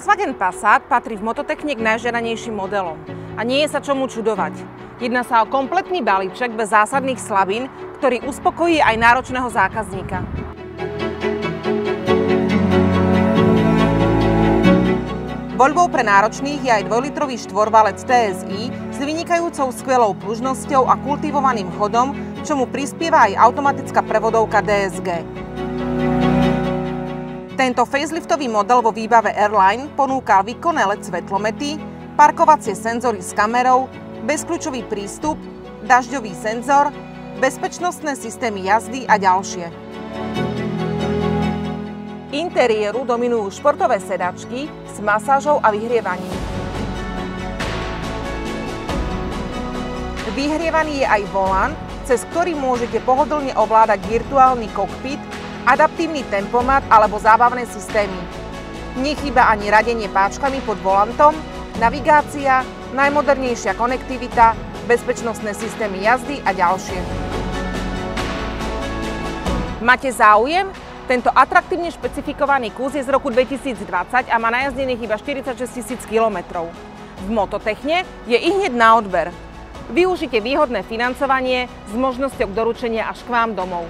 Volkswagen Passat patrí v Mototechne k najžiadanejším modelom. A nie je sa čomu čudovať. Jedná sa o kompletný balíček bez zásadných slabín, ktorý uspokojí aj náročného zákazníka. Voľbou pre náročných je aj 2-litrový štvorvalec TSI s vynikajúcou skvelou pružnosťou a kultivovaným chodom, čomu prispieva aj automatická prevodovka DSG. Tento faceliftový model vo výbave Airline ponúkal výkonné LED svetlomety, parkovacie senzory s kamerou, bezkľúčový prístup, dažďový senzor, bezpečnostné systémy jazdy a ďalšie. Interiéru dominujú športové sedačky s masážou a vyhrievaním. Vyhrievaný je aj volant, cez ktorý môžete pohodlne ovládať virtuálny kokpit, adaptívny tempomat alebo zábavné systémy. Nechýba ani radenie páčkami pod volantom, navigácia, najmodernejšia konektivita, bezpečnostné systémy jazdy a ďalšie. Máte záujem? Tento atraktívne špecifikovaný kus je z roku 2020 a má najazdených iba 46 000 kilometrov. V Mototechne je ihneď na odber. Využite výhodné financovanie s možnosťou doručenia až k vám domov.